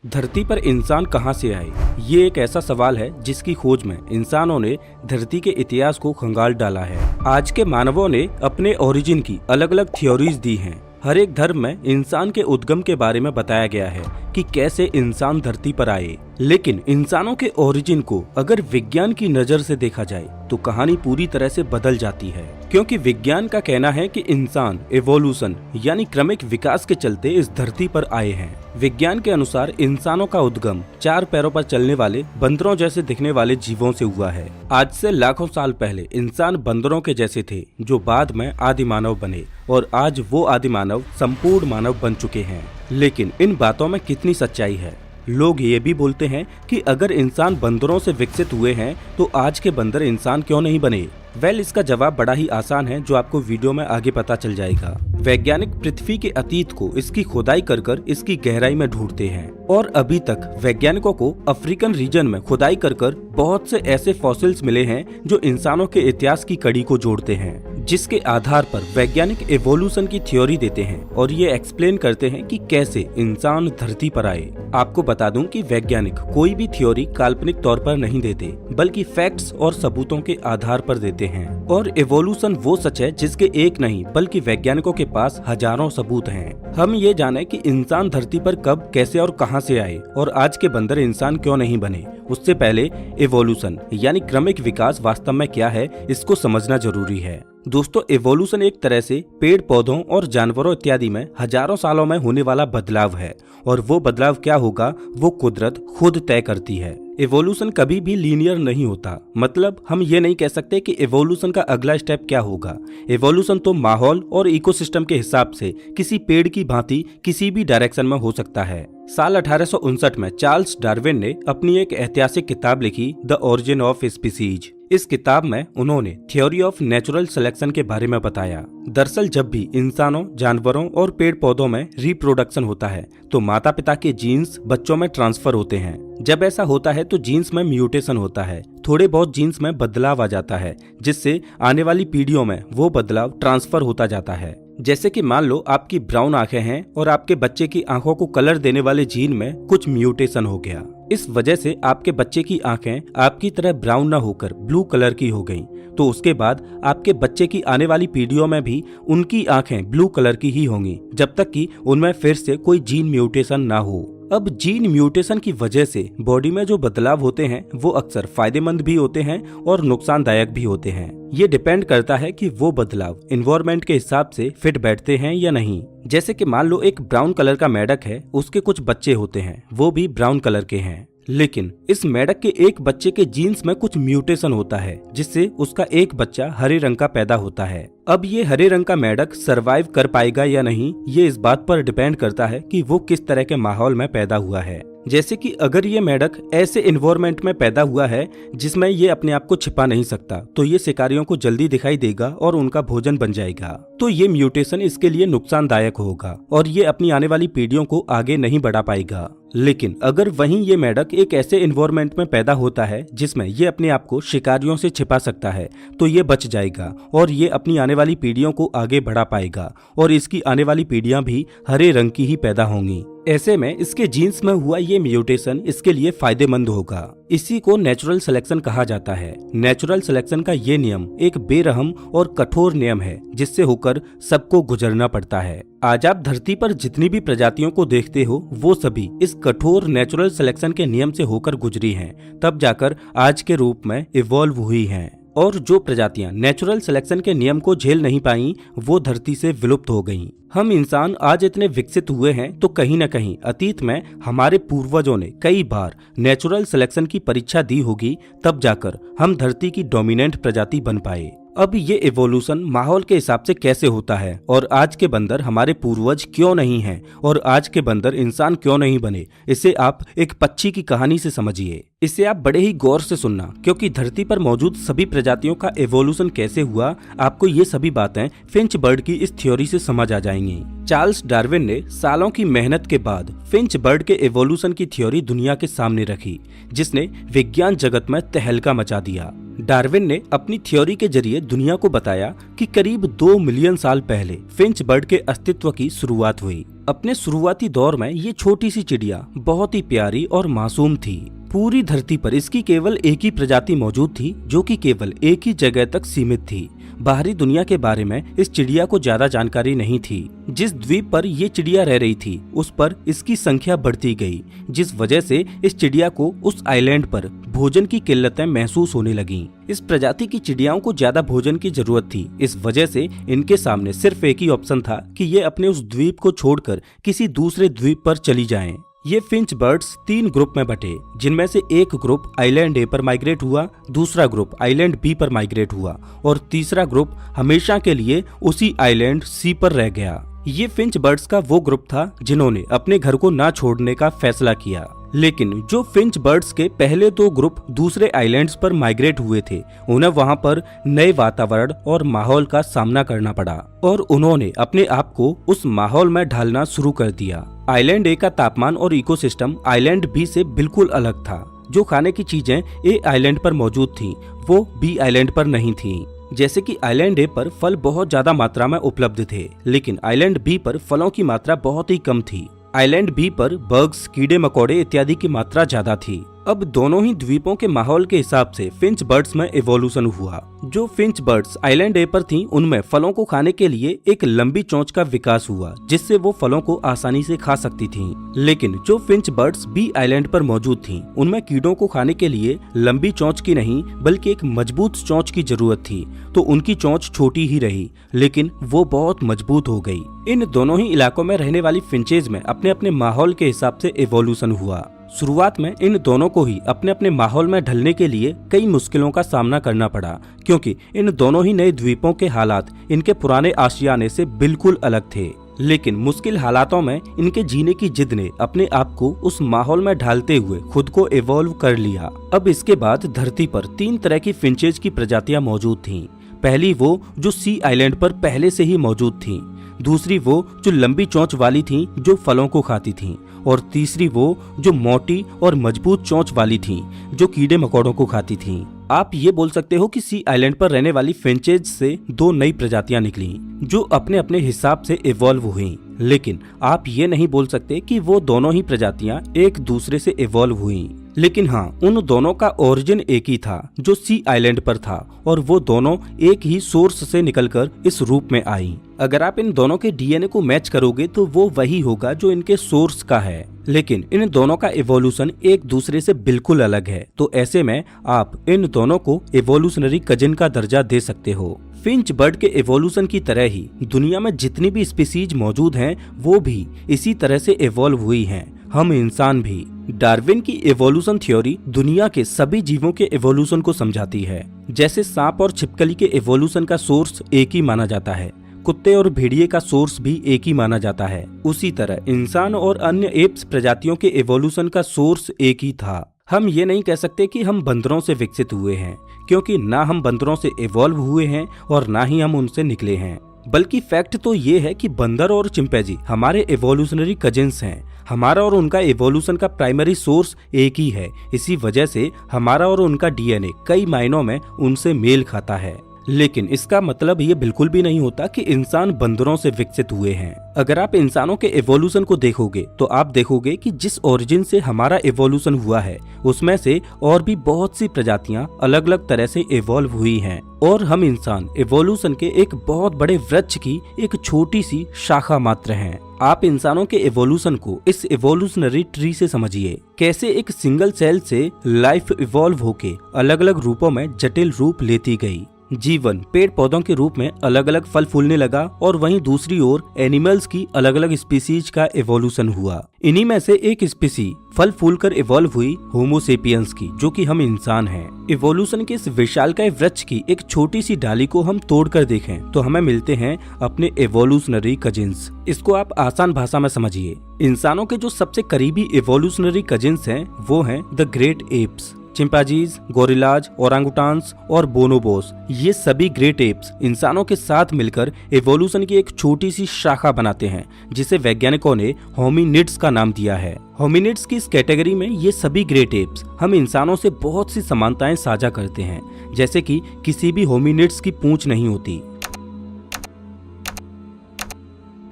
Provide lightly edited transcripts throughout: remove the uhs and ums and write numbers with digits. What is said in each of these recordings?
धरती पर इंसान कहां से आए? ये एक ऐसा सवाल है जिसकी खोज में इंसानों ने धरती के इतिहास को खंगाल डाला है। आज के मानवों ने अपने ओरिजिन की अलग अलग थ्योरीज दी हैं। हर एक धर्म में इंसान के उद्गम के बारे में बताया गया है कि कैसे इंसान धरती पर आए। लेकिन इंसानों के ओरिजिन को अगर विज्ञान की नजर से देखा जाए तो कहानी पूरी तरह से बदल जाती है, क्योंकि विज्ञान का कहना है कि इंसान एवोल्यूशन यानी क्रमिक विकास के चलते इस धरती पर आए हैं। विज्ञान के अनुसार इंसानों का उद्गम 4 पैरों पर चलने वाले बंदरों जैसे दिखने वाले जीवों से हुआ है। आज से लाखों साल पहले इंसान बंदरों के जैसे थे, जो बाद में आदि मानव बने, और आज वो आदि मानव संपूर्ण मानव बन चुके हैं। लेकिन इन बातों में कितनी सच्चाई है? लोग ये भी बोलते हैं कि अगर इंसान बंदरों से विकसित हुए हैं तो आज के बंदर इंसान क्यों नहीं बने? इसका जवाब बड़ा ही आसान है, जो आपको वीडियो में आगे पता चल जाएगा। वैज्ञानिक पृथ्वी के अतीत को इसकी खुदाई कर इसकी गहराई में ढूंढते हैं, और अभी तक वैज्ञानिकों को अफ्रीकन रीजन में खुदाई कर बहुत से ऐसे फॉसिल्स मिले हैं जो इंसानों के इतिहास की कड़ी को जोड़ते हैं, जिसके आधार पर वैज्ञानिक एवोल्यूशन की थ्योरी देते हैं और ये एक्सप्लेन करते हैं कि कैसे इंसान धरती पर आए। आपको बता दूं कि वैज्ञानिक कोई भी थ्योरी काल्पनिक तौर पर नहीं देते, बल्कि फैक्ट्स और सबूतों के आधार पर देते हैं। और एवोल्यूशन वो सच है जिसके एक नहीं बल्कि वैज्ञानिकों के पास हजारों सबूत हैं। हम ये जाने कि इंसान धरती पर कब, कैसे और कहां से आए, और आज के बंदर इंसान क्यों नहीं बने, उससे पहले एवोल्यूशन यानी क्रमिक विकास वास्तव में क्या है, इसको समझना जरूरी है। दोस्तों, एवोल्यूशन एक तरह से पेड़ पौधों और जानवरों इत्यादि में हजारों सालों में होने वाला बदलाव है, और वो बदलाव क्या होगा वो कुदरत खुद तय करती है। एवोल्यूशन कभी भी लीनियर नहीं होता, मतलब हम ये नहीं कह सकते कि एवोल्यूशन का अगला स्टेप क्या होगा। एवोल्यूशन तो माहौल और इकोसिस्टम के हिसाब से किसी पेड़ की भांति किसी भी डायरेक्शन में हो सकता है। साल 1859 में चार्ल्स डार्विन ने अपनी एक ऐतिहासिक किताब लिखी, द ओरिजिन ऑफ स्पीसीज। इस किताब में उन्होंने थ्योरी ऑफ नेचुरल सिलेक्शन के बारे में बताया। दरअसल जब भी इंसानों, जानवरों और पेड़ पौधों में रिप्रोडक्शन होता है तो माता पिता के जीन्स बच्चों में ट्रांसफर होते हैं। जब ऐसा होता है तो जीन्स में म्यूटेशन होता है, थोड़े बहुत जीन्स में बदलाव आ जाता है, जिससे आने वाली पीढ़ियों में वो बदलाव ट्रांसफर होता जाता है। जैसे कि मान लो आपकी ब्राउन आंखें हैं और आपके बच्चे की आंखों को कलर देने वाले जीन में कुछ म्यूटेशन हो गया। इस वजह से आपके बच्चे की आंखें आपकी तरह ब्राउन न होकर ब्लू कलर की हो गईं। तो उसके बाद आपके बच्चे की आने वाली पीढ़ियों में भी उनकी आंखें ब्लू कलर की ही होंगी, जब तक कि उनमें फिर से कोई जीन म्यूटेशन ना हो। अब जीन म्यूटेशन की वजह से बॉडी में जो बदलाव होते हैं वो अक्सर फायदेमंद भी होते हैं और नुकसानदायक भी होते हैं। ये डिपेंड करता है कि वो बदलाव एनवायरनमेंट के हिसाब से फिट बैठते हैं या नहीं। जैसे कि मान लो एक ब्राउन कलर का मेंढक है, उसके कुछ बच्चे होते हैं, वो भी ब्राउन कलर के हैं, लेकिन इस मेंढक के एक बच्चे के जीन्स में कुछ म्यूटेशन होता है, जिससे उसका एक बच्चा हरे रंग का पैदा होता है। अब ये हरे रंग का मेंढक सरवाइव कर पाएगा या नहीं, ये इस बात पर डिपेंड करता है कि वो किस तरह के माहौल में पैदा हुआ है। जैसे कि अगर ये मेंढक ऐसे एनवायरनमेंट में पैदा हुआ है जिसमें ये अपने आप को छिपा नहीं सकता, तो ये शिकारियों को जल्दी दिखाई देगा और उनका भोजन बन जाएगा। तो ये म्यूटेशन इसके लिए नुकसानदायक होगा और ये अपनी आने वाली पीढ़ियों को आगे नहीं बढ़ा पाएगा। लेकिन अगर वहीं ये मेंढक एक ऐसे एनवायरनमेंट में पैदा होता है जिसमें ये अपने आप को शिकारियों से छिपा सकता है, तो ये बच जाएगा और ये अपनी आने वाली पीढ़ियों को आगे बढ़ा पाएगा, और इसकी आने वाली पीढ़ियां भी हरे रंग की ही पैदा होंगी। ऐसे में इसके जीन्स में हुआ ये म्यूटेशन इसके लिए फायदेमंद होगा। इसी को नेचुरल सिलेक्शन कहा जाता है। नेचुरल सिलेक्शन का ये नियम एक बेरहम और कठोर नियम है, जिससे होकर सबको गुजरना पड़ता है। आज आप धरती पर जितनी भी प्रजातियों को देखते हो वो सभी इस कठोर नेचुरल सिलेक्शन के नियम से होकर गुजरी हैं, तब जाकर आज के रूप में इवॉल्व हुई हैं। और जो प्रजातियां नेचुरल सिलेक्शन के नियम को झेल नहीं पाईं, वो धरती से विलुप्त हो गईं। हम इंसान आज इतने विकसित हुए हैं तो कहीं न कहीं अतीत में हमारे पूर्वजों ने कई बार नेचुरल सिलेक्शन की परीक्षा दी होगी, तब जाकर हम धरती की डोमिनेंट प्रजाति बन पाए। अब ये एवोल्यूशन माहौल के हिसाब से कैसे होता है, और आज के बंदर हमारे पूर्वज क्यों नहीं हैं, और आज के बंदर इंसान क्यों नहीं बने, इसे आप एक पक्षी की कहानी से समझिए। इसे आप बड़े ही गौर से सुनना, क्योंकि धरती पर मौजूद सभी प्रजातियों का एवोल्यूशन कैसे हुआ, आपको ये सभी बातें फिंच बर्ड की इस थ्योरी से समझ आ जाएंगी। चार्ल्स डार्विन ने सालों की मेहनत के बाद फिंच बर्ड के एवोल्यूशन की थ्योरी दुनिया के सामने रखी, जिसने विज्ञान जगत में तहलका मचा दिया। डार्विन ने अपनी थ्योरी के जरिए दुनिया को बताया कि करीब 2 मिलियन साल पहले फिंच बर्ड के अस्तित्व की शुरुआत हुई। अपने शुरुआती दौर में ये छोटी सी चिड़िया बहुत ही प्यारी और मासूम थी। पूरी धरती पर इसकी केवल एक ही प्रजाति मौजूद थी, जो कि केवल एक ही जगह तक सीमित थी। बाहरी दुनिया के बारे में इस चिड़िया को ज्यादा जानकारी नहीं थी। जिस द्वीप पर ये चिड़िया रह रही थी उस पर इसकी संख्या बढ़ती गई, जिस वजह से इस चिड़िया को उस आइलैंड पर भोजन की किल्लतें महसूस होने लगीं। इस प्रजाति की चिड़ियाओं को ज्यादा भोजन की जरूरत थी। इस वजह से इनके सामने सिर्फ एक ही ऑप्शन था कि ये अपने उस द्वीप को छोड़कर किसी दूसरे द्वीप पर चली जाएं। ये फिंच बर्ड्स 3 ग्रुप में बटे, जिनमें से एक ग्रुप आइलैंड ए पर माइग्रेट हुआ, दूसरा ग्रुप आइलैंड बी पर माइग्रेट हुआ और तीसरा ग्रुप हमेशा के लिए उसी आइलैंड सी पर रह गया। ये फिंच बर्ड्स का वो ग्रुप था जिन्होंने अपने घर को ना छोड़ने का फैसला किया। लेकिन जो फिंच बर्ड्स के पहले 2 ग्रुप दूसरे आइलैंड्स पर माइग्रेट हुए थे, उन्हें वहां पर नए वातावरण और माहौल का सामना करना पड़ा और उन्होंने अपने आप को उस माहौल में ढालना शुरू कर दिया। आइलैंड ए का तापमान और इकोसिस्टम आइलैंड बी से बिल्कुल अलग था। जो खाने की चीजें ए आइलैंड पर मौजूद थीं, वो बी आइलैंड पर नहीं थीं। जैसे कि आइलैंड ए पर फल बहुत ज्यादा मात्रा में उपलब्ध थे, लेकिन आइलैंड बी पर फलों की मात्रा बहुत ही कम थी। आइलैंड बी पर बग्स, कीड़े मकोड़े इत्यादि की मात्रा ज्यादा थी। अब दोनों ही द्वीपों के माहौल के हिसाब से फिंच बर्ड्स में इवोल्यूशन हुआ। जो फिंच बर्ड्स आइलैंड ए पर थीं, उनमें फलों को खाने के लिए एक लंबी चोंच का विकास हुआ, जिससे वो फलों को आसानी से खा सकती थीं। लेकिन जो फिंच बर्ड्स बी आइलैंड पर मौजूद थीं, उनमें कीड़ों को खाने के लिए लंबी चोंच की नहीं बल्कि एक मजबूत चोंच की जरूरत थी, तो उनकी चोंच छोटी ही रही, लेकिन वो बहुत मजबूत हो गई। इन दोनों ही इलाकों में रहने वाली फिंचेज में अपने अपने माहौल के हिसाब से इवोल्यूशन हुआ। शुरुआत में इन दोनों को ही अपने अपने माहौल में ढलने के लिए कई मुश्किलों का सामना करना पड़ा, क्योंकि इन दोनों ही नए द्वीपों के हालात इनके पुराने आशियाने से बिल्कुल अलग थे। लेकिन मुश्किल हालातों में इनके जीने की जिद ने अपने आप को उस माहौल में ढालते हुए खुद को इवॉल्व कर लिया। अब इसके बाद धरती पर 3 तरह की फिंचेज की प्रजातियां मौजूद थीं। पहली वो जो सी आइलैंड पर पहले से ही मौजूद थीं, दूसरी वो जो लंबी चोंच वाली थीं जो फलों को खाती थीं, और तीसरी वो जो मोटी और मजबूत चोंच वाली थीं जो कीड़े मकोड़ों को खाती थीं। आप ये बोल सकते हो कि सी आइलैंड पर रहने वाली फिंचेज से 2 नई प्रजातियां निकली जो अपने अपने हिसाब से इवॉल्व हुई, लेकिन आप ये नहीं बोल सकते कि वो दोनों ही प्रजातियां एक दूसरे से इवॉल्व हुई। लेकिन हाँ, उन दोनों का ओरिजिन एक ही था जो सी आइलैंड पर था, और वो दोनों एक ही सोर्स से निकलकर इस रूप में आई। अगर आप इन दोनों के डीएनए को मैच करोगे तो वो वही होगा जो इनके सोर्स का है, लेकिन इन दोनों का इवोल्यूशन एक दूसरे से बिल्कुल अलग है। तो ऐसे में आप इन दोनों को इवोल्यूशनरी कजिन का दर्जा दे सकते हो। फिंच बर्ड के इवोल्यूशन की तरह ही दुनिया में जितनी भी स्पीसीज मौजूद हैं, वो भी इसी तरह से इवॉल्व हुई हैं। हम इंसान भी। डार्विन की इवोल्यूशन थ्योरी दुनिया के सभी जीवों के इवोल्यूशन को समझाती है। जैसे सांप और छिपकली के इवोल्यूशन का सोर्स एक ही माना जाता है, कुत्ते और भेड़िए का सोर्स भी एक ही माना जाता है, उसी तरह इंसान और अन्य एप्स प्रजातियों के इवोल्यूशन का सोर्स एक ही था। हम ये नहीं कह सकते कि हम बंदरों से विकसित हुए हैं, क्योंकि ना हम बंदरों से इवॉल्व हुए हैं और ना ही हम उनसे निकले हैं। बल्कि फैक्ट तो ये है कि बंदर और चिंपैंजी हमारे इवोल्यूशनरी कजिन्स हैं। हमारा और उनका इवोल्यूशन का प्राइमरी सोर्स एक ही है। इसी वजह से हमारा और उनका डीएनए कई मायनों में उनसे मेल खाता है। लेकिन इसका मतलब ये बिल्कुल भी नहीं होता कि इंसान बंदरों से विकसित हुए हैं। अगर आप इंसानों के इवोल्यूशन को देखोगे तो आप देखोगे कि जिस ओरिजिन से हमारा इवोल्यूशन हुआ है, उसमें से और भी बहुत सी प्रजातियां अलग अलग तरह से इवॉल्व हुई हैं, और हम इंसान इवोल्यूशन के एक बहुत बड़े वृक्ष की एक छोटी सी शाखा मात्र हैं। आप इंसानों के इवोल्यूशन को इस इवोल्यूशनरी ट्री से समझिए। कैसे एक सिंगल सेल से लाइफ इवॉल्व होके अलग अलग रूपों में जटिल रूप लेती गई। जीवन पेड़ पौधों के रूप में अलग अलग फल फूलने लगा और वहीं दूसरी ओर एनिमल्स की अलग अलग स्पीसीज का एवोल्यूशन हुआ। इन्हीं में से एक स्पीसी फल फूलकर इवॉल्व हुई होमो सेपियंस की, जो कि हम इंसान हैं। इवोल्यूशन के इस विशालकाय वृक्ष की एक छोटी सी डाली को हम तोड़कर देखें तो हमें मिलते हैं अपने एवोल्यूशनरी कजिन्स। इसको आप आसान भाषा में समझिए। इंसानों के जो सबसे करीबी एवोल्यूशनरी कजिन्स हैं वो हैं the great apes, chimpanzees, gorillas, orangutans और बोनोबोस। ये सभी ग्रेट एप्स इंसानों के साथ मिलकर एवोल्यूशन की एक छोटी सी शाखा बनाते हैं, जिसे वैज्ञानिकों ने होमिनिड्स का नाम दिया है। होमिनिड्स की इस कैटेगरी में ये सभी ग्रेट एप्स हम इंसानों से बहुत सी समानताएं साझा करते हैं, जैसे कि किसी भी होमिनिड्स की पूंछ नहीं होती।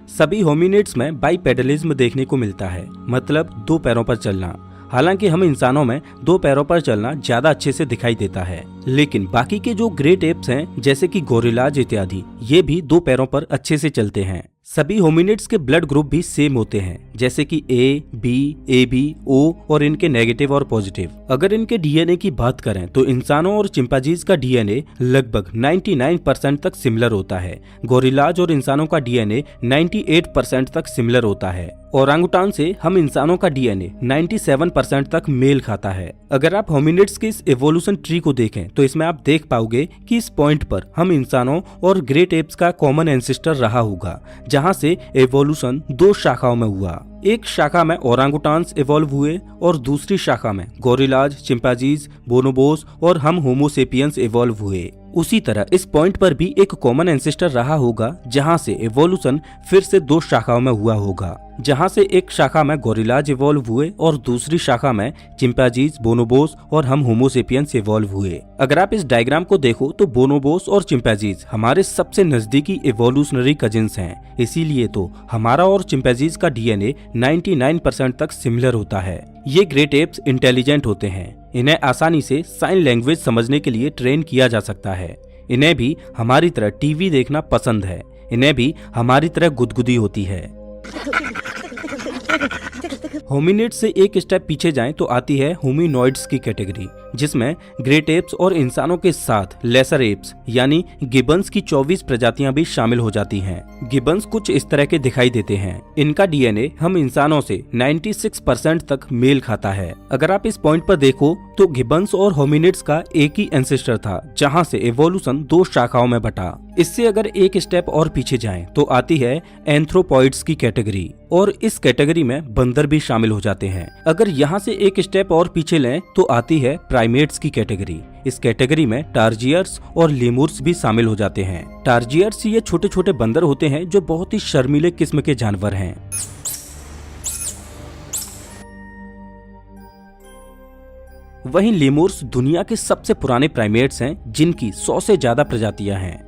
सभी होमिनिड्स में बाइपेडलिज्म देखने को मिलता है, मतलब दो पैरों पर चलना। हालांकि हम इंसानों में दो पैरों पर चलना ज्यादा अच्छे से दिखाई देता है, लेकिन बाकी के जो ग्रेट एप्स हैं जैसे कि गोरिल्लाज इत्यादि, ये भी दो पैरों पर अच्छे से चलते हैं। सभी होमिनिड्स के ब्लड ग्रुप भी सेम होते हैं, जैसे कि ए, बी, AB, O और इनके नेगेटिव और पॉजिटिव। अगर इनके डीएनए की बात करें तो इंसानों और चिंपांजीज का डीएनए लगभग 99% तक सिमिलर होता है। गोरिल्लाज और इंसानों का डीएनए 98% तक सिमिलर होता है। ओरांगुटान से हम इंसानों का डीएनए 97% तक मेल खाता है। अगर आप होमिनिड्स के इस एवोल्यूशन ट्री को देखें तो इसमें आप देख पाओगे कि इस पॉइंट पर हम इंसानों और ग्रेट एप्स का कॉमन एंसेस्टर रहा होगा, जहां से एवोल्यूशन दो शाखाओं में हुआ। एक शाखा में ओरांगुटान्स इवॉल्व हुए और दूसरी शाखा में गोरिल्लाज, चिंपांजीज, बोनोबोस और हम होमो सेपियंस इवॉल्व हुए। उसी तरह इस पॉइंट पर भी एक कॉमन एंसेस्टर रहा होगा, जहां से एवोल्यूशन फिर से दो शाखाओं में हुआ होगा, जहां से एक शाखा में गोरिल्लाज इवॉल्व हुए और दूसरी शाखा में चिंपांजीज, बोनोबोस और हम होमो सेपियंस इवॉल्व हुए। अगर आप इस डायग्राम को देखो तो बोनोबोस और चिंपांजीज हमारे सबसे नजदीकी एवोल्यूशनरी कजिन्स हैं, इसीलिए तो हमारा और चिंपांजीज का डीएनए 99% तक सिमिलर होता है। ये ग्रेट एप्स इंटेलिजेंट होते हैं। इन्हें आसानी से साइन लैंग्वेज समझने के लिए ट्रेन किया जा सकता है। इन्हें भी हमारी तरह टीवी देखना पसंद है। इन्हें भी हमारी तरह गुदगुदी होती है। होमिनिड्स से एक स्टेप पीछे जाएं तो आती है होमिनॉइड्स की कैटेगरी, जिसमें ग्रेट एप्स और इंसानों के साथ लेसर एप्स यानी गिबन्स की 24 प्रजातियां भी शामिल हो जाती हैं। गिबन्स कुछ इस तरह के दिखाई देते हैं। इनका डीएनए हम इंसानों से 96% तक मेल खाता है। अगर आप इस पॉइंट पर देखो तो गिबन्स और होमिनिड्स का एक ही एंसेस्टर था, जहां से एवोल्यूशन दो शाखाओं में बटा। इससे अगर एक स्टेप और पीछे जाएं तो आती है एंथ्रोपॉइड्स की कैटेगरी, और इस कैटेगरी में बंदर भी शामिल हो जाते हैं। अगर यहाँ से एक स्टेप और पीछे लें तो आती है प्राइमेट्स की कैटेगरी। इस कैटेगरी में टार्जियर्स और लेमुर्स भी शामिल हो जाते हैं। टार्जियर्स ये छोटे छोटे बंदर होते हैं जो बहुत ही शर्मीले किस्म के जानवर हैं। वहीं लेमुर्स दुनिया के सबसे पुराने प्राइमेट्स हैं, जिनकी 100 से ज्यादा प्रजातियां हैं।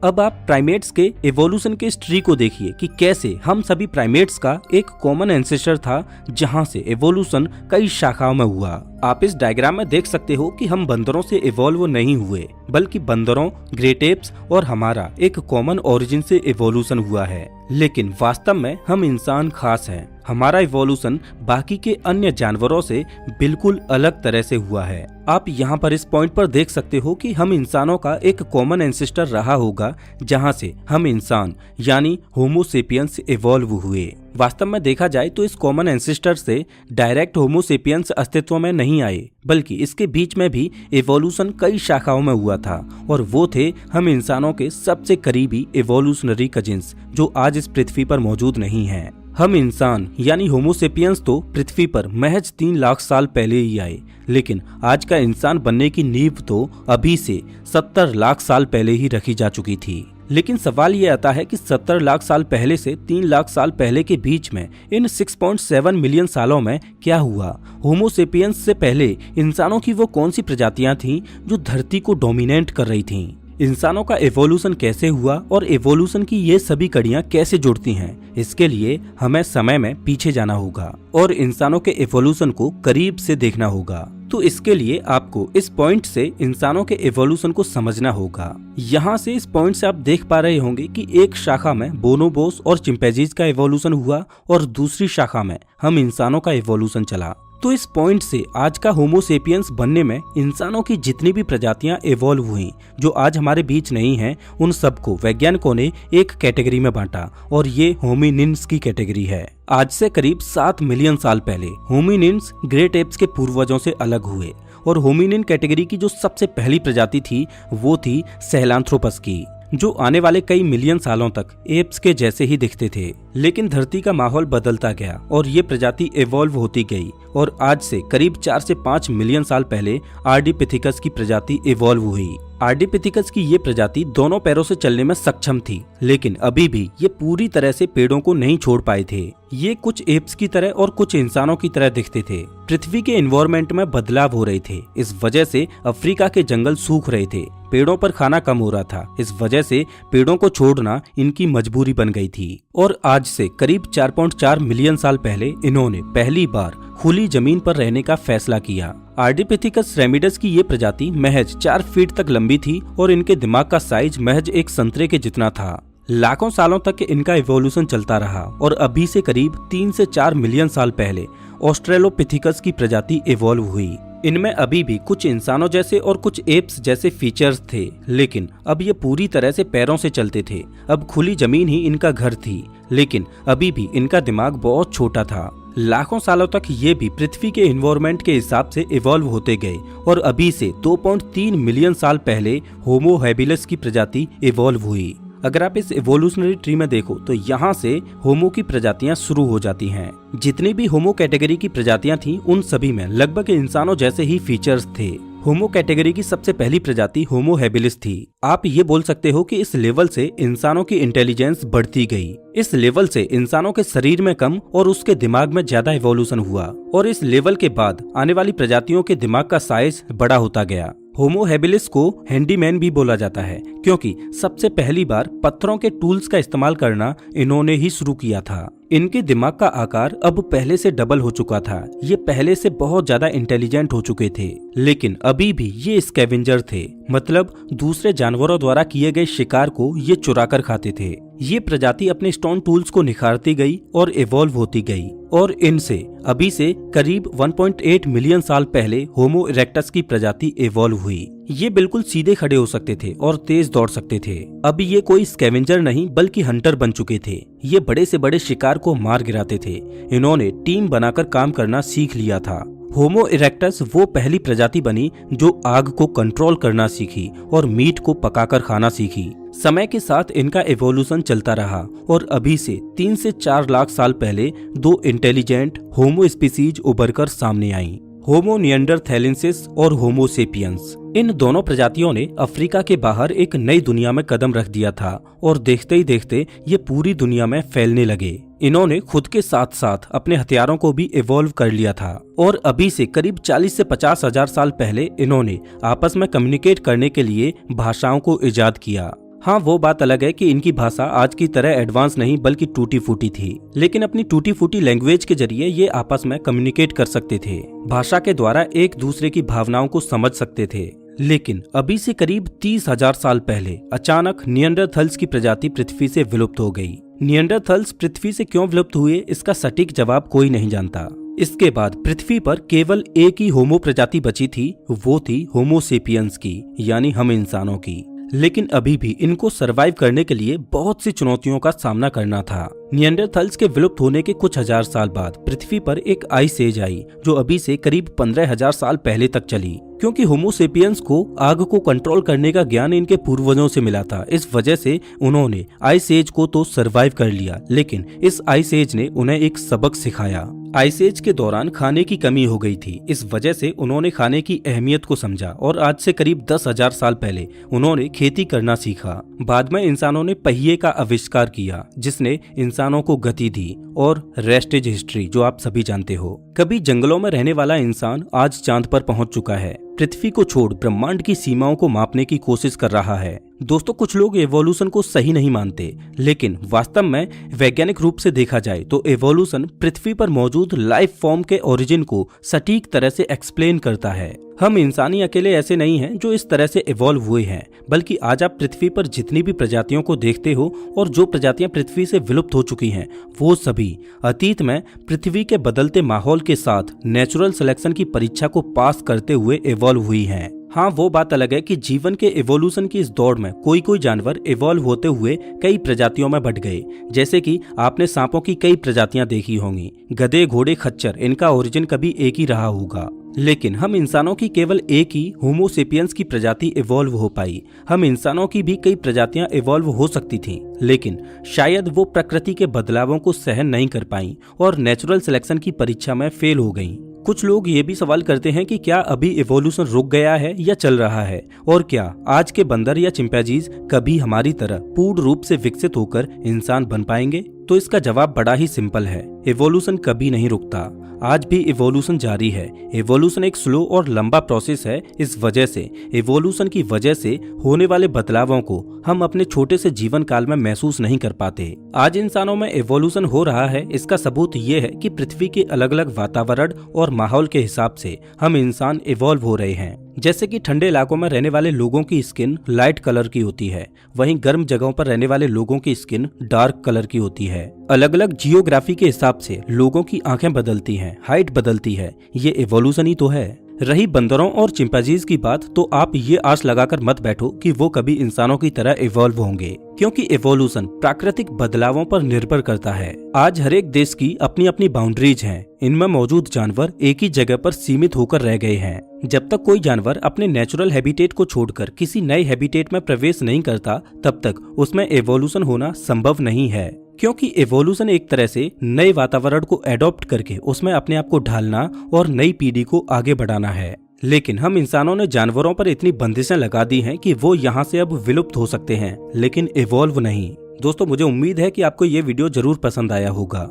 अब आप प्राइमेट्स के एवोल्यूशन के इस ट्री को देखिए कि कैसे हम सभी प्राइमेट्स का एक कॉमन एंसेस्टर था, जहां से एवोल्यूशन कई शाखाओं में हुआ। आप इस डायग्राम में देख सकते हो कि हम बंदरों से इवॉल्व नहीं हुए, बल्कि बंदरों, ग्रेट एप्स और हमारा एक कॉमन ओरिजिन से इवोल्यूशन हुआ है। लेकिन वास्तव में हम इंसान खास हैं। हमारा इवोल्यूशन बाकी के अन्य जानवरों से बिल्कुल अलग तरह से हुआ है। आप यहाँ पर इस पॉइंट पर देख सकते हो कि हम इंसानों का एक कॉमन एंसेस्टर रहा होगा, जहाँ से हम इंसान यानी होमो सेपियंस इवॉल्व हुए। वास्तव में देखा जाए तो इस कॉमन एंसेस्टर से डायरेक्ट होमो सेपियंस अस्तित्व में नहीं आए, बल्कि इसके बीच में भी एवोल्यूशन कई शाखाओं में हुआ था, और वो थे हम इंसानों के सबसे करीबी एवोल्यूशनरी कजिन्स, जो आज इस पृथ्वी पर मौजूद नहीं हैं। हम इंसान यानी होमो सेपियंस तो पृथ्वी पर महज 3 लाख साल पहले ही आए, लेकिन आज का इंसान बनने की नींव तो अभी से 70 लाख साल पहले ही रखी जा चुकी थी। लेकिन सवाल ये आता है कि 70 लाख साल पहले से 3 लाख साल पहले के बीच में इन 6.7 मिलियन सालों में क्या हुआ? होमो सेपियंस से पहले इंसानों की वो कौन सी प्रजातियां थीं जो धरती को डोमिनेट कर रही थीं? इंसानों का एवोल्यूशन कैसे हुआ और एवोल्यूशन की ये सभी कड़ियां कैसे जुड़ती हैं? इसके लिए हमें समय में पीछे जाना होगा और इंसानों के एवोल्यूशन को करीब से देखना होगा। तो इसके लिए आपको इस पॉइंट से इंसानों के एवोल्यूशन को समझना होगा। यहाँ से इस पॉइंट से आप देख पा रहे होंगे कि एक शाखा में बोनोबोस और चिंपैंजीज का एवोल्यूशन हुआ और दूसरी शाखा में हम इंसानों का एवोल्यूशन चला। तो इस पॉइंट से आज का होमो सेपियंस बनने में इंसानों की जितनी भी प्रजातियां इवॉल्व हुई जो आज हमारे बीच नहीं हैं, उन सबको वैज्ञानिकों ने एक कैटेगरी में बांटा और ये होमिनिन्स की कैटेगरी है। आज से करीब 7 मिलियन साल पहले होमिनिन्स ग्रेट एप्स के पूर्वजों से अलग हुए और होमिनिन कैटेगरी की जो सबसे पहली प्रजाति थी वो थी सहेलांथ्रोपस की, जो आने वाले कई मिलियन सालों तक एप्स के जैसे ही दिखते थे। लेकिन धरती का माहौल बदलता गया और ये प्रजाति इवॉल्व होती गई और आज से करीब 4 से 5 मिलियन साल पहले आर्डिपिथेकस की प्रजाति इवॉल्व हुई। आर्डिपिथेकस की ये प्रजाति दोनों पैरों से चलने में सक्षम थी, लेकिन अभी भी ये पूरी तरह से पेड़ों को नहीं छोड़ पाए थे। ये कुछ एप्स की तरह और कुछ इंसानों की तरह दिखते थे। पृथ्वी के एनवायरनमेंट में बदलाव हो रहे थे, इस वजह से अफ्रीका के जंगल सूख रहे थे, पेड़ों पर खाना कम हो रहा था, इस वजह से पेड़ों को छोड़ना इनकी मजबूरी बन गई थी। और आज से करीब 4.4 मिलियन साल पहले इन्होंने पहली बार खुली जमीन पर रहने का फैसला किया। आर्डिपिथेकस रेमिडस की ये प्रजाति महज 4 फीट तक लंबी थी और इनके दिमाग का साइज महज एक संतरे के जितना था। लाखों सालों तक इनका इवोल्यूशन चलता रहा और अभी से करीब 3 से 4 मिलियन साल पहले ऑस्ट्रेलोपिथेकस की प्रजाति इवॉल्व हुई। इनमें अभी भी कुछ इंसानों जैसे और कुछ एप्स जैसे फीचर्स थे, लेकिन अब ये पूरी तरह से पैरों से चलते थे। अब खुली जमीन ही इनका घर थी, लेकिन अभी भी इनका दिमाग बहुत छोटा था। लाखों सालों तक ये भी पृथ्वी के एनवायरनमेंट के हिसाब से इवॉल्व होते गए और अभी से 2.3 मिलियन साल पहले होमो हैबिलिस की प्रजाति इवॉल्व हुई। अगर आप इस इवोल्यूशनरी ट्री में देखो तो यहाँ से होमो की प्रजातियां शुरू हो जाती हैं। जितनी भी होमो कैटेगरी की प्रजातियां थीं, उन सभी में लगभग इंसानों जैसे ही फीचर्स थे। होमो कैटेगरी की सबसे पहली प्रजाति होमो हैबिलिस थी। आप ये बोल सकते हो कि इस लेवल से इंसानों की इंटेलिजेंस बढ़ती गई। इस लेवल से इंसानों के शरीर में कम और उसके दिमाग में ज्यादा इवोल्यूशन हुआ और इस लेवल के बाद आने वाली प्रजातियों के दिमाग का साइज बड़ा होता गया। होमो हैबिलिस को हैंडीमैन भी बोला जाता है क्योंकि सबसे पहली बार पत्थरों के टूल्स का इस्तेमाल करना इन्होंने ही शुरू किया था। इनके दिमाग का आकार अब पहले से डबल हो चुका था। ये पहले से बहुत ज्यादा इंटेलिजेंट हो चुके थे, लेकिन अभी भी ये स्कैवेंजर थे, मतलब दूसरे जानवरों द्वारा किए गए शिकार को ये चुरा कर खाते थे। ये प्रजाति अपने स्टोन टूल्स को निखारती गई और इवॉल्व होती गई और इनसे अभी से करीब 1.8 मिलियन साल पहले होमो इरेक्टस की प्रजाति इवॉल्व हुई। ये बिल्कुल सीधे खड़े हो सकते थे और तेज दौड़ सकते थे। अब ये कोई स्कैवेंजर नहीं बल्कि हंटर बन चुके थे। ये बड़े से बड़े शिकार को मार गिराते थे। इन्होंने टीम बनाकर काम करना सीख लिया था। होमो इरेक्टस वो पहली प्रजाति बनी जो आग को कंट्रोल करना सीखी और मीट को पकाकर खाना सीखी। समय के साथ इनका इवोल्यूशन चलता रहा और अभी से 3 से 4 लाख साल पहले 2 इंटेलिजेंट होमो स्पीसीज उभरकर सामने आई, होमो निएंडरथैलेंसिस और होमो सेपियंस। इन दोनों प्रजातियों ने अफ्रीका के बाहर एक नई दुनिया में कदम रख दिया था और देखते ही देखते ये पूरी दुनिया में फैलने लगे। इन्होंने खुद के साथ साथ अपने हथियारों को भी इवॉल्व कर लिया था और अभी से करीब 40 से 50 हजार साल पहले इन्होंने आपस में कम्युनिकेट करने के लिए भाषाओं को इजाद किया। हाँ, वो बात अलग है कि इनकी भाषा आज की तरह एडवांस नहीं बल्कि टूटी फूटी थी, लेकिन अपनी टूटी फूटी लैंग्वेज के जरिए ये आपस में कम्युनिकेट कर सकते थे। भाषा के द्वारा एक दूसरे की भावनाओं को समझ सकते थे। लेकिन अभी से करीब 30,000 साल पहले अचानक निएंडरथल्स की प्रजाति पृथ्वी से विलुप्त हो गई। निएंडरथल्स पृथ्वी से क्यों विलुप्त हुए, इसका सटीक जवाब कोई नहीं जानता। इसके बाद पृथ्वी पर केवल एक ही होमो प्रजाति बची थी, वो थी होमो सेपियंस की, यानी हम इंसानों की। लेकिन अभी भी इनको सरवाइव करने के लिए बहुत सी चुनौतियों का सामना करना था। निएंडरथल्स के विलुप्त होने के कुछ हजार साल बाद पृथ्वी पर एक आइस एज आई जो अभी से करीब 15,000 साल पहले तक चली। क्योंकि होमो सेपियंस को आग को कंट्रोल करने का ज्ञान इनके पूर्वजों से मिला था, इस वजह से उन्होंने आइस एज को तो सरवाइव कर लिया, लेकिन इस आइस एज ने उन्हें एक सबक सिखाया। आइस एज के दौरान खाने की कमी हो गई थी, इस वजह से उन्होंने खाने की अहमियत को समझा और आज से करीब 10,000 साल पहले उन्होंने खेती करना सीखा। बाद में इंसानों ने पहिए का आविष्कार किया जिसने इंसानों को गति दी और रेस्ट इज हिस्ट्री जो आप सभी जानते हो। कभी जंगलों में रहने वाला इंसान आज चांद पर पहुंच चुका है, पृथ्वी को छोड़ ब्रह्मांड की सीमाओं को मापने की कोशिश कर रहा है दोस्तों कुछ लोग एवोल्यूशन को सही नहीं मानते, लेकिन वास्तव में वैज्ञानिक रूप से देखा जाए तो एवोल्यूशन पृथ्वी पर मौजूद लाइफ फॉर्म के ओरिजिन को सटीक तरह से एक्सप्लेन करता है। हम इंसानी अकेले ऐसे नहीं हैं जो इस तरह से इवॉल्व हुए हैं, बल्कि आज आप पृथ्वी पर जितनी भी प्रजातियों को देखते हो और जो प्रजातियां पृथ्वी से विलुप्त हो चुकी हैं, वो सभी अतीत में पृथ्वी के बदलते माहौल के साथ नेचुरल सिलेक्शन की परीक्षा को पास करते हुए इवॉल्व हुई हैं। हाँ, वो बात अलग है कि जीवन के इवोल्यूशन की इस दौड़ में कोई जानवर इवॉल्व होते हुए कई प्रजातियों में बट गए। जैसे कि आपने सांपों की कई प्रजातियां देखी होंगी, गधे, घोड़े, खच्चर, इनका ओरिजिन कभी एक ही रहा होगा। लेकिन हम इंसानों की केवल एक ही होमो सेपियंस की प्रजाति इवॉल्व हो पाई। हम इंसानों की भी कई प्रजातियां इवॉल्व हो सकती थीं, लेकिन शायद वो प्रकृति के बदलावों को सहन नहीं कर पाई और नेचुरल सिलेक्शन की परीक्षा में फेल हो गईं। कुछ लोग ये भी सवाल करते हैं कि क्या अभी इवोल्यूशन रुक गया है या चल रहा है, और क्या आज के बंदर या चिंपैंजीज कभी हमारी तरह पूर्ण रूप से विकसित होकर इंसान बन पाएंगे? तो इसका जवाब बड़ा ही सिंपल है, इवोल्यूशन कभी नहीं रुकता। आज भी इवोल्यूशन जारी है। इवोल्यूशन एक स्लो और लंबा प्रोसेस है। इस वजह से इवोल्यूशन की वजह से होने वाले बदलावों को हम अपने छोटे से जीवन काल में महसूस नहीं कर पाते। आज इंसानों में इवोल्यूशन हो रहा है, इसका सबूत ये है कि पृथ्वी के अलग अलग वातावरण और माहौल के हिसाब से हम इंसान इवॉल्व हो रहे हैं। जैसे कि ठंडे इलाकों में रहने वाले लोगों की स्किन लाइट कलर की होती है, वहीं गर्म जगहों पर रहने वाले लोगों की स्किन डार्क कलर की होती है। अलग अलग जियोग्राफी के हिसाब से लोगों की आंखें बदलती हैं, हाइट बदलती है। ये इवोल्यूशन ही तो है। रही बंदरों और चिंपैंजीज की बात, तो आप ये आस लगाकर मत बैठो कि वो कभी इंसानों की तरह इवॉल्व होंगे, क्योंकि इवोल्यूशन प्राकृतिक बदलावों पर निर्भर करता है। आज हर एक देश की अपनी अपनी बाउंड्रीज हैं। इनमें मौजूद जानवर एक ही जगह पर सीमित होकर रह गए हैं। जब तक कोई जानवर अपने नेचुरल हैबिटेट को छोड़कर किसी नए हैबिटेट में प्रवेश नहीं करता, तब तक उसमें इवोल्यूशन होना संभव नहीं है। क्योंकि इवोल्यूशन एक तरह से नए वातावरण को एडॉप्ट करके उसमें अपने आप को ढालना और नई पीढ़ी को आगे बढ़ाना है। लेकिन हम इंसानों ने जानवरों पर इतनी बंदिशें लगा दी हैं कि वो यहाँ से अब विलुप्त हो सकते हैं, लेकिन इवॉल्व नहीं। दोस्तों मुझे उम्मीद है कि आपको ये वीडियो जरूर पसंद आया होगा।